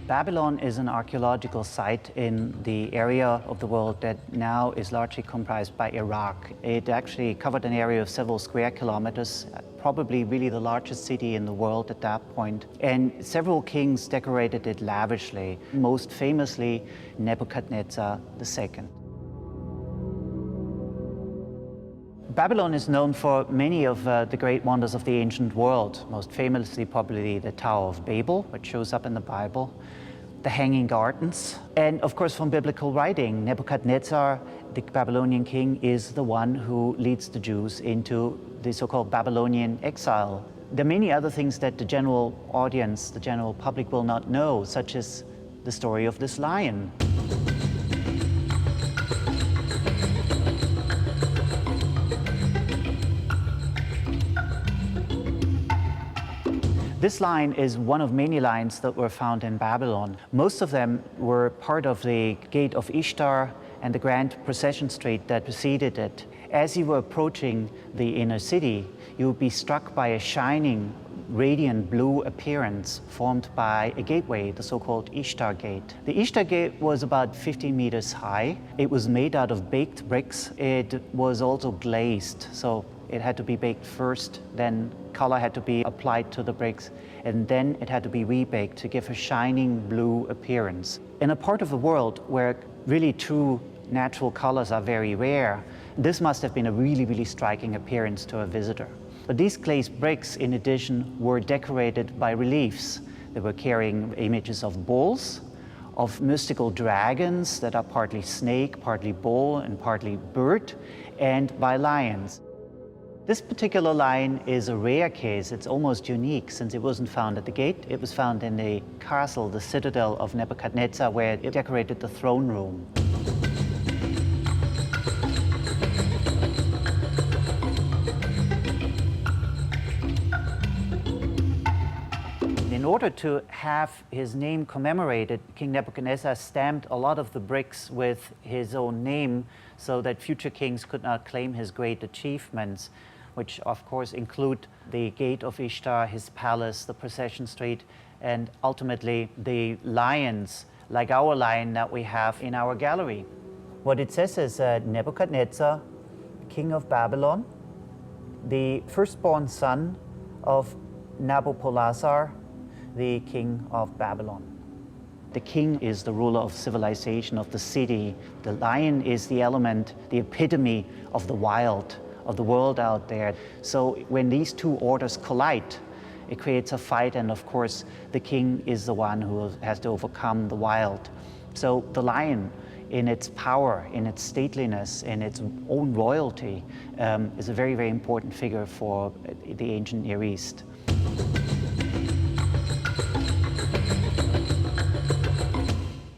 Babylon is an archaeological site in the area of the world that now is largely comprised by Iraq. It actually covered an area of several square kilometers, probably really the largest city in the world at that point. And several kings decorated it lavishly, most famously Nebuchadnezzar II. Babylon is known for many of the great wonders of the ancient world, most famously probably the Tower of Babel, which shows up in the Bible, the Hanging Gardens, and of course from biblical writing, Nebuchadnezzar, the Babylonian king, is the one who leads the Jews into the so-called Babylonian exile. There are many other things that the general audience, the general public will not know, such as the story of this lion. This lion is one of many lions that were found in Babylon. Most of them were part of the Gate of Ishtar and the grand procession street that preceded it. As you were approaching the inner city, you would be struck by a shining, radiant blue appearance formed by a gateway, the so-called Ishtar Gate. The Ishtar Gate was about 15 meters high. It was made out of baked bricks. It was also glazed, so it had to be baked first, then color had to be applied to the bricks, and then it had to be rebaked to give a shining blue appearance. In a part of the world where really true natural colors are very rare, this must have been a really striking appearance to a visitor. But these glazed bricks, in addition, were decorated by reliefs. They were carrying images of bulls, of mystical dragons that are partly snake, partly bull, and partly bird, and by lions. This particular lion is a rare case. It's almost unique since it wasn't found at the gate. It was found in the castle, the citadel of Nebuchadnezzar, where it decorated the throne room. In order to have his name commemorated, King Nebuchadnezzar stamped a lot of the bricks with his own name so that future kings could not claim his great achievements, which of course include the Gate of Ishtar, his palace, the procession street, and ultimately the lions, like our lion that we have in our gallery. What it says is Nebuchadnezzar, king of Babylon, the firstborn son of Nabopolassar, the king of Babylon. The king is the ruler of civilization, of the city. The lion is the element, the epitome of the wild, of the world out there. So when these two orders collide, it creates a fight, and of course the king is the one who has to overcome the wild. So the lion, in its power, in its stateliness, in its own royalty, is a very important figure for the ancient Near East.